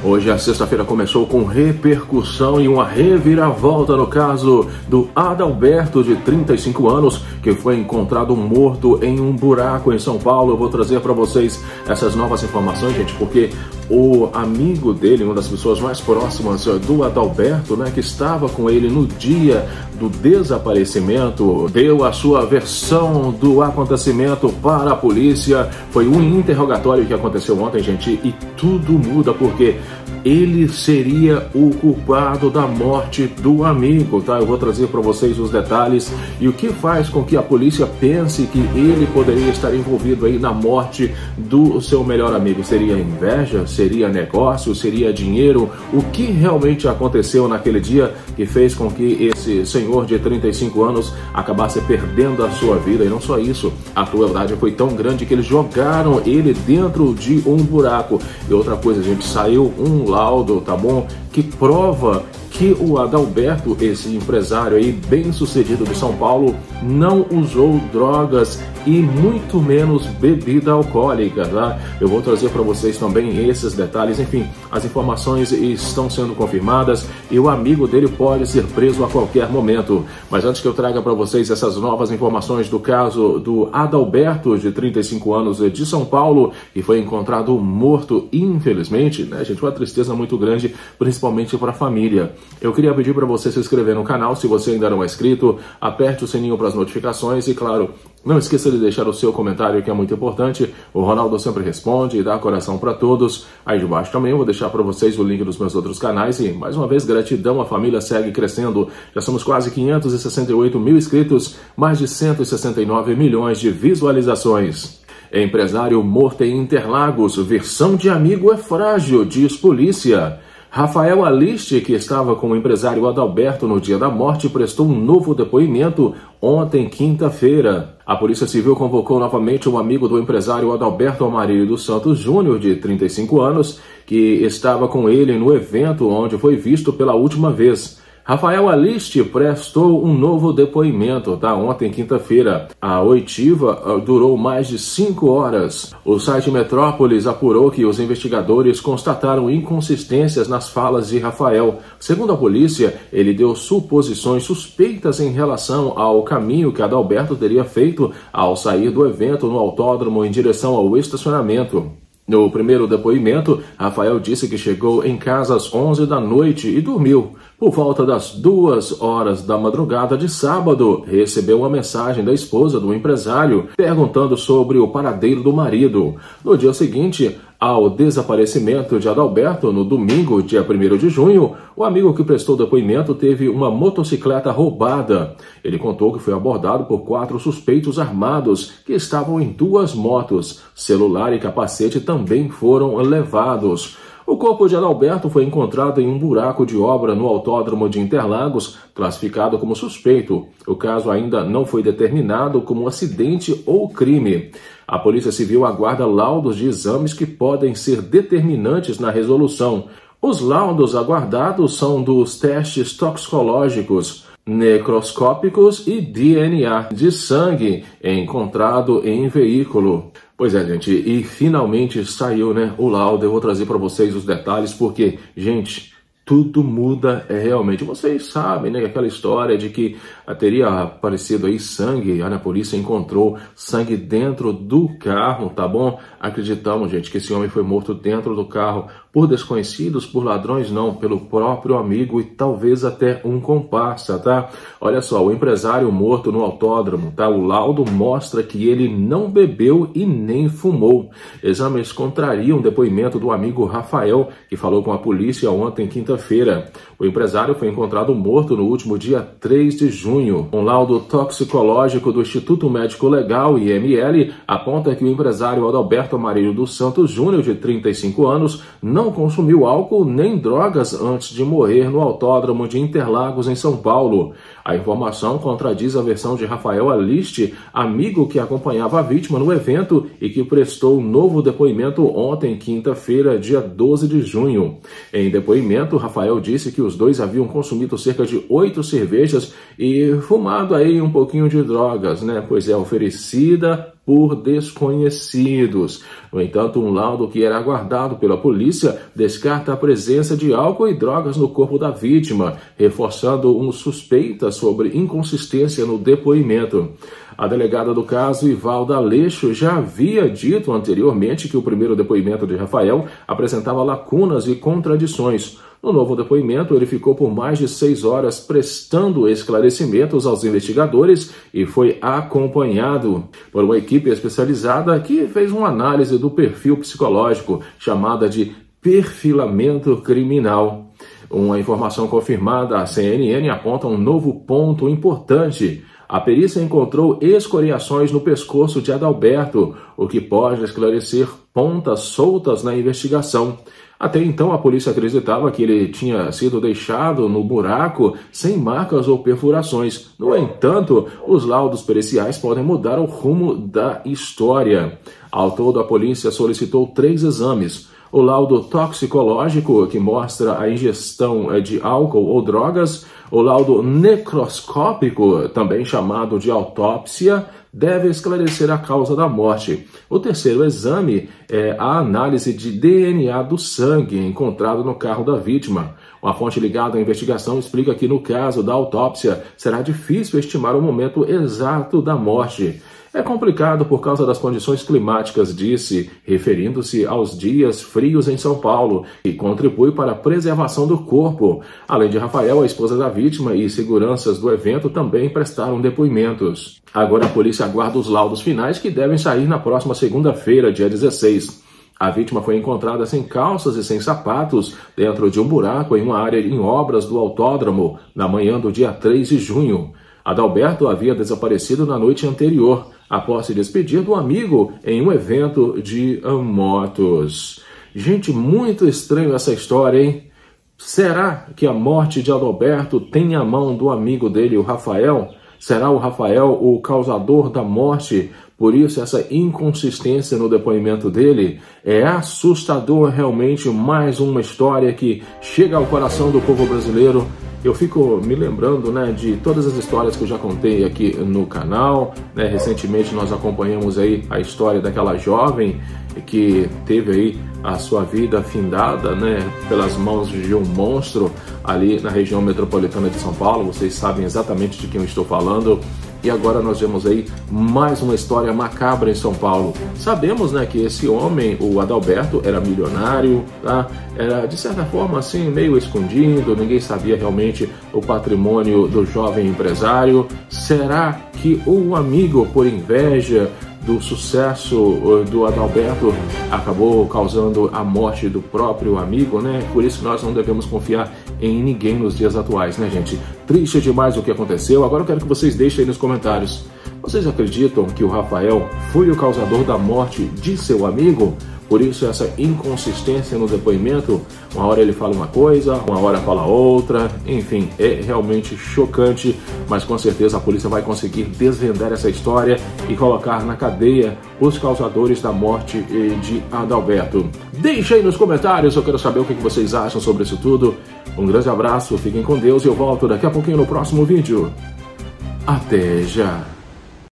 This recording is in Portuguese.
Hoje a sexta-feira começou com repercussão e uma reviravolta no caso do Adalberto, de 35 anos, que foi encontrado morto em um buraco em São Paulo. Eu vou trazer para vocês essas novas informações, gente, porque o amigo dele, uma das pessoas mais próximas do Adalberto, né, que estava com ele no dia do desaparecimento, deu a sua versão do acontecimento para a polícia. Foi um interrogatório que aconteceu ontem, gente, e tudo muda porque ele seria o culpado da morte do amigo, tá? Eu vou trazer para vocês os detalhes e o que faz com que a polícia pense que ele poderia estar envolvido aí na morte do seu melhor amigo. Seria inveja? Seria negócio? Seria dinheiro? O que realmente aconteceu naquele dia que fez com que esse senhor de 35 anos acabasse perdendo a sua vida? E não só isso, a crueldade foi tão grande que eles jogaram ele dentro de um buraco. E outra coisa, gente, saiu um laudo, tá bom, que prova que o Adalberto, esse empresário aí bem sucedido de São Paulo, não usou drogas e muito menos bebida alcoólica, tá? Eu vou trazer para vocês também esses detalhes. Enfim, as informações estão sendo confirmadas e o amigo dele pode ser preso a qualquer momento. Mas antes que eu traga para vocês essas novas informações do caso do Adalberto, de 35 anos, de São Paulo, que foi encontrado morto, infelizmente, né, gente, uma tristeza muito grande, principalmente para a família. Eu queria pedir para você se inscrever no canal, se você ainda não é inscrito, aperte o sininho para as notificações e, claro, não esqueça de deixar o seu comentário, que é muito importante. O Ronaldo sempre responde e dá coração para todos. Aí de baixo também eu vou deixar para vocês o link dos meus outros canais. E, mais uma vez, gratidão, a família segue crescendo. Já somos quase 568 mil inscritos, mais de 169 milhões de visualizações. Empresário morto em Interlagos, versão de amigo é frágil, diz polícia. Rafael Aliste, que estava com o empresário Adalberto no dia da morte, prestou um novo depoimento ontem, quinta-feira. A Polícia Civil convocou novamente um amigo do empresário Adalberto Amarildo dos Santos Júnior, de 35 anos, que estava com ele no evento onde foi visto pela última vez. Rafael Aliste prestou um novo depoimento, tá? Ontem, quinta-feira. A oitiva durou mais de 5 horas. O site Metrópolis apurou que os investigadores constataram inconsistências nas falas de Rafael. Segundo a polícia, ele deu suposições suspeitas em relação ao caminho que Adalberto teria feito ao sair do evento no autódromo em direção ao estacionamento. No primeiro depoimento, Rafael disse que chegou em casa às 11 da noite e dormiu. Por volta das 2 horas da madrugada de sábado, recebeu uma mensagem da esposa do empresário perguntando sobre o paradeiro do marido. No dia seguinte ao desaparecimento de Adalberto, no domingo, dia 1º de junho, o amigo que prestou depoimento teve uma motocicleta roubada. Ele contou que foi abordado por 4 suspeitos armados que estavam em 2 motos. Celular e capacete também foram levados. O corpo de Adalberto foi encontrado em um buraco de obra no autódromo de Interlagos, classificado como suspeito. O caso ainda não foi determinado como acidente ou crime. A Polícia Civil aguarda laudos de exames que podem ser determinantes na resolução. Os laudos aguardados são dos testes toxicológicos, necroscópicos e DNA de sangue encontrado em veículo. Pois é, gente, e finalmente saiu, né, o laudo. Eu vou trazer para vocês os detalhes porque, gente, tudo muda realmente. Vocês sabem, né, aquela história de que teria aparecido aí sangue, a polícia encontrou sangue dentro do carro, tá bom? Acreditamos, gente, que esse homem foi morto dentro do carro por desconhecidos, por ladrões não, pelo próprio amigo e talvez até um comparsa, tá? Olha só, o empresário morto no autódromo, tá? O laudo mostra que ele não bebeu e nem fumou. Exames contrariam o depoimento do amigo Rafael, que falou com a polícia ontem, quinta-feira. O empresário foi encontrado morto no último dia 3 de junho. Um laudo toxicológico do Instituto Médico Legal, IML, aponta que o empresário Adalberto Amarildo dos Santos Júnior, de 35 anos, não consumiu álcool nem drogas antes de morrer no autódromo de Interlagos, em São Paulo. A informação contradiz a versão de Rafael Aliste, amigo que acompanhava a vítima no evento e que prestou um novo depoimento ontem, quinta-feira, dia 12 de junho. Em depoimento, Rafael disse que os dois haviam consumido cerca de 8 cervejas e fumado aí um pouquinho de drogas, né? Pois é, oferecida por desconhecidos. No entanto, um laudo que era aguardado pela polícia descarta a presença de álcool e drogas no corpo da vítima, reforçando uma suspeita sobre inconsistência no depoimento. A delegada do caso, Ivalda Aleixo, já havia dito anteriormente que o primeiro depoimento de Rafael apresentava lacunas e contradições. No novo depoimento, ele ficou por mais de 6 horas prestando esclarecimentos aos investigadores e foi acompanhado por uma equipe especializada que fez uma análise do perfil psicológico, chamada de perfilamento criminal. Uma informação confirmada à CNN aponta um novo ponto importante. A perícia encontrou escoriações no pescoço de Adalberto, o que pode esclarecer pontas soltas na investigação. Até então, a polícia acreditava que ele tinha sido deixado no buraco sem marcas ou perfurações. No entanto, os laudos periciais podem mudar o rumo da história. Ao todo, a polícia solicitou 3 exames. O laudo toxicológico, que mostra a ingestão de álcool ou drogas, o laudo necroscópico, também chamado de autópsia, deve esclarecer a causa da morte. O terceiro exame é a análise de DNA do sangue encontrado no carro da vítima. Uma fonte ligada à investigação explica que no caso da autópsia será difícil estimar o momento exato da morte. É complicado por causa das condições climáticas, disse, referindo-se aos dias frios em São Paulo, e contribui para a preservação do corpo. Além de Rafael, a esposa da vítima e seguranças do evento também prestaram depoimentos. Agora a polícia aguarda os laudos finais que devem sair na próxima segunda-feira, dia 16. A vítima foi encontrada sem calças e sem sapatos dentro de um buraco em uma área em obras do autódromo na manhã do dia 3 de junho. Adalberto havia desaparecido na noite anterior, após se despedir do amigo em um evento de motos. Gente, muito estranho essa história, hein? Será que a morte de Adalberto tem a mão do amigo dele, o Rafael? Será o Rafael o causador da morte? Por isso, essa inconsistência no depoimento dele é assustador realmente. Mais uma história que chega ao coração do povo brasileiro. Eu fico me lembrando, né, de todas as histórias que eu já contei aqui no canal, né? Recentemente nós acompanhamos aí a história daquela jovem que teve aí a sua vida findada, né, pelas mãos de um monstro ali na região metropolitana de São Paulo. Vocês sabem exatamente de quem eu estou falando. E agora nós vemos aí mais uma história macabra em São Paulo. Sabemos, né, que esse homem, o Adalberto, era milionário, tá? Era, de certa forma, assim, meio escondido, ninguém sabia realmente o patrimônio do jovem empresário. Será que o amigo, por inveja do sucesso do Adalberto, acabou causando a morte do próprio amigo, né? Por isso nós não devemos confiar em ninguém nos dias atuais, né, gente? Triste demais o que aconteceu. Agora eu quero que vocês deixem aí nos comentários. Vocês acreditam que o Rafael foi o causador da morte de seu amigo? Por isso essa inconsistência no depoimento, uma hora ele fala uma coisa, uma hora fala outra, enfim, é realmente chocante, mas com certeza a polícia vai conseguir desvendar essa história e colocar na cadeia os causadores da morte de Adalberto. Deixa aí nos comentários, eu quero saber o que vocês acham sobre isso tudo. Um grande abraço, fiquem com Deus e eu volto daqui a pouquinho no próximo vídeo. Até já!